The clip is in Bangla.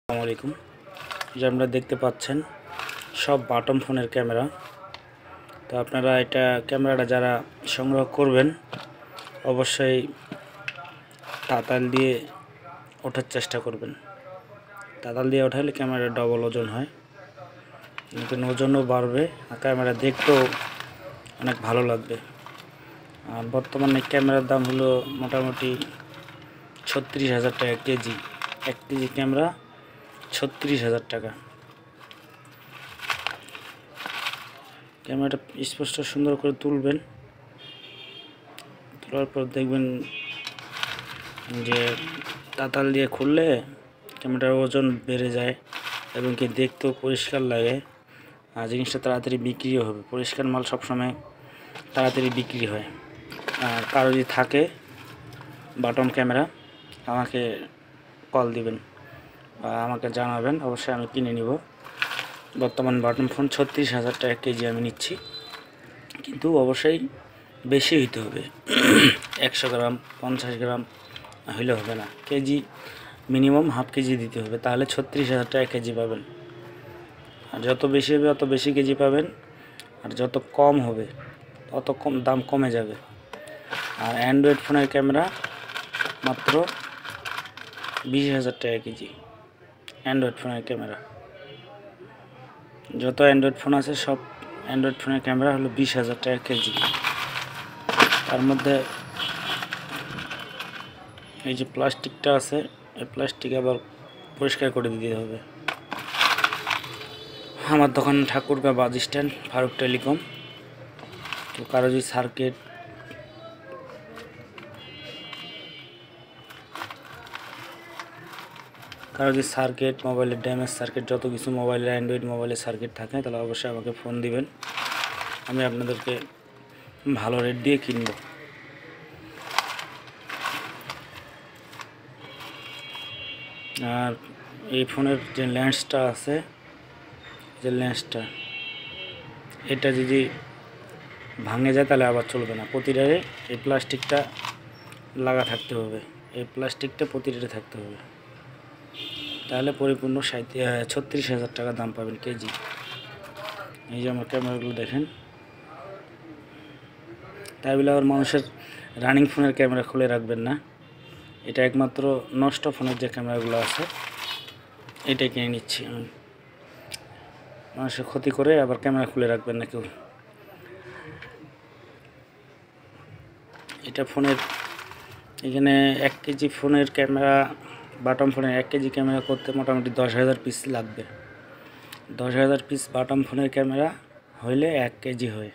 আসসালামু আলাইকুম। যে আপনারা দেখতে পাচ্ছেন সব বাটম ফোনের ক্যামেরা। তো আপনারা এটা ক্যামেরাটা যারা সংগ্রহ করবেন অবশ্যই তাতাল দিয়ে ওঠার চেষ্টা করবেন। তাতাল দিয়ে ওঠালে ক্যামেরা ডবল ওজন হয়, নতুন ওজনও বাড়বে আর ক্যামেরা দেখতেও অনেক ভালো লাগবে। আর বর্তমানে ক্যামেরার দাম হলো মোটামুটি 36,000 টাকা কেজি। 1 কেজি ক্যামেরা 36,000 টাকা। ক্যামেরাটা স্পষ্ট সুন্দর করে তুলবেন, তোলার পর দেখবেন যে তাতাল দিয়ে খুললে ক্যামেরার ওজন বেড়ে যায় এবং কি দেখতেও পরিষ্কার লাগে আর জিনিসটা তাড়াতাড়ি বিক্রিও হবে। পরিষ্কার মাল সবসময় তাড়াতাড়ি বিক্রি হয়। আর কারো যদি থাকে বাটম ক্যামেরা আমাকে কল দিবেন বা আমাকে জানাবেন, অবশ্যই আমি কিনে নিব। বর্তমান বাটন ফোন 36,000 টাকা কেজি আমি নিচ্ছি, কিন্তু অবশ্যই বেশি হইতে হবে। 100 গ্রাম 50 গ্রাম হইলে হবে না, কেজি মিনিমাম হাফ কেজি দিতে হবে, তাহলে 36,000 টাকা কেজি পাবেন। আর যত বেশি হবে অত বেশি কেজি পাবেন, আর যত কম হবে তত কম দাম কমে যাবে। আর অ্যান্ড্রয়েড ফোনের ক্যামেরা মাত্র 20,000 টাকা কেজি। অ্যান্ড্রয়েড ফোনের ক্যামেরা, যত অ্যান্ড্রয়েড ফোন আছে সব অ্যান্ড্রয়েড ফোনের ক্যামেরা হলো 20,000 টাকা কেজি। তার মধ্যে এই যে প্লাস্টিকটা আছে, এই প্লাস্টিক আবার পরিষ্কার করে দিতে হবে। আমার দোকান Thakurgaon bus stand, Faruk telecom. তো কারো যদি সার্কিট মোবাইলের ড্যামেজ সার্কিট, যত কিছু মোবাইলের অ্যান্ড্রয়েড মোবাইলের সার্কিট থাকে তাহলে অবশ্যই আমাকে ফোন দিবেন, আমি আপনাদেরকে ভালো রেট দিয়ে কিনব। আর এই ফোনের যে লেন্সটা আছে, যে লেন্সটা এটা যদি ভাঙে যায় তাহলে আবার চলবে না। প্রতিটারে এই প্লাস্টিকটা লাগা থাকতে হবে, এই প্লাস্টিকটা প্রতিটারে থাকতে হবে, তাহলে পরিপূর্ণ 36,000 টাকা দাম পাবেন কেজি। এই যে আমার ক্যামেরাগুলো দেখেন। তাই বলে আবার মানুষের রানিং ফোনের ক্যামেরা খুলে রাখবেন না, এটা একমাত্র নষ্ট ফোনের যে ক্যামেরাগুলো আছে এটাই কিনে নিচ্ছি আমি। মানুষের ক্ষতি করে আবার ক্যামেরা খুলে রাখবেন না কেউ। এটা ফোনের এখানে 1 কেজি ফোনের ক্যামেরা, বাটম ফোনের 1 কেজি ক্যামেরা করতে মোটামুটি 10,000 পিস লাগবে। 10,000 পিস বাটম ফোনের ক্যামেরা হইলে 1 কেজি হয়।